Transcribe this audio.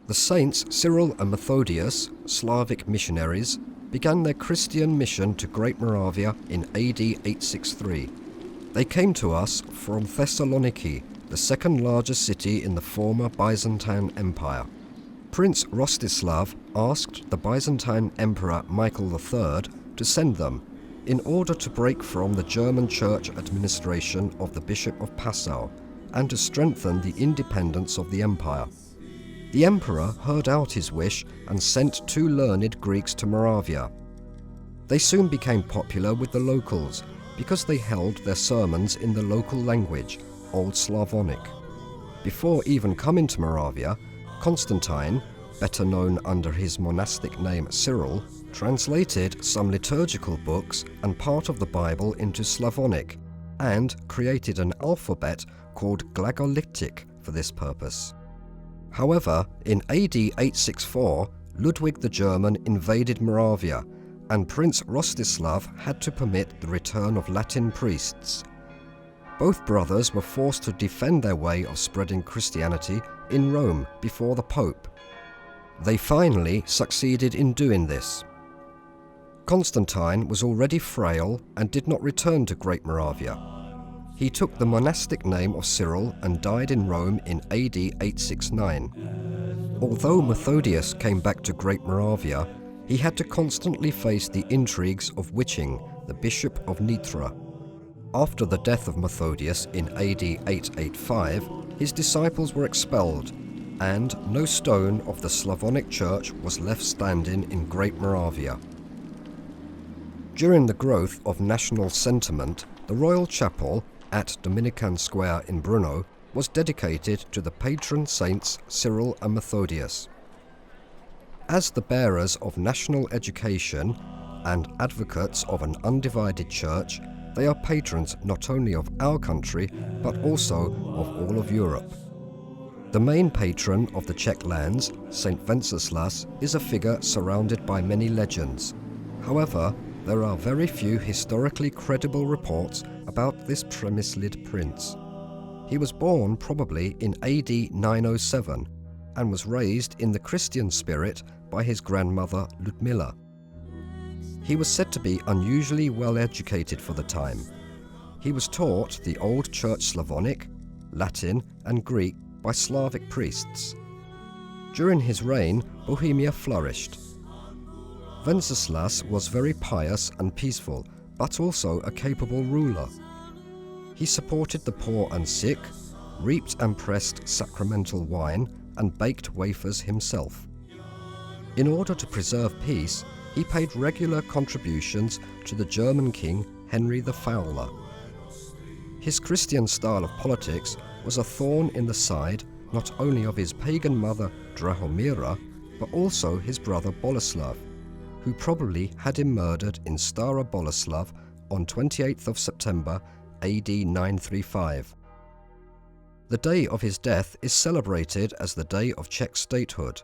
The saints Cyril and Methodius, Slavic missionaries, began their Christian mission to Great Moravia in AD 863. They came to us from Thessaloniki, the second largest city in the former Byzantine Empire. Prince Rostislav asked the Byzantine Emperor Michael III to send them in order to break from the German church administration of the Bishop of Passau and to strengthen the independence of the empire. The emperor heard out his wish and sent 2 learned Greeks to Moravia. They soon became popular with the locals because they held their sermons in the local language, Old Slavonic. Before even coming to Moravia, Constantine, better known under his monastic name Cyril, translated some liturgical books and part of the Bible into Slavonic and created an alphabet called Glagolitic for this purpose. However, in AD 864, Ludwig the German invaded Moravia, and Prince Rostislav had to permit the return of Latin priests. Both brothers were forced to defend their way of spreading Christianity in Rome before the Pope. They finally succeeded in doing this. Constantine was already frail and did not return to Great Moravia. He took the monastic name of Cyril and died in Rome in AD 869. Although Methodius came back to Great Moravia, he had to constantly face the intrigues of Witching, the Bishop of Nitra. After the death of Methodius in AD 885, his disciples were expelled, and no stone of the Slavonic Church was left standing in Great Moravia. During the growth of national sentiment, the Royal Chapel at Dominican Square in Brno was dedicated to the patron saints Cyril and Methodius. As the bearers of national education and advocates of an undivided church, they are patrons not only of our country, but also of all of Europe. The main patron of the Czech lands, Saint Wenceslas, is a figure surrounded by many legends. However, there are very few historically credible reports about this Přemyslid prince. He was born probably in AD 907 and was raised in the Christian spirit by his grandmother Ludmila. He was said to be unusually well educated for the time. He was taught the Old Church Slavonic, Latin and Greek by Slavic priests. During his reign, Bohemia flourished. Wenceslas was very pious and peaceful, but also a capable ruler. He supported the poor and sick, reaped and pressed sacramental wine, and baked wafers himself. In order to preserve peace, he paid regular contributions to the German king Henry the Fowler. His Christian style of politics was a thorn in the side not only of his pagan mother Drahomira, but also his brother Boleslav, who probably had him murdered in Stara Boleslav on 28th of September AD 935. The day of his death is celebrated as the Day of Czech Statehood.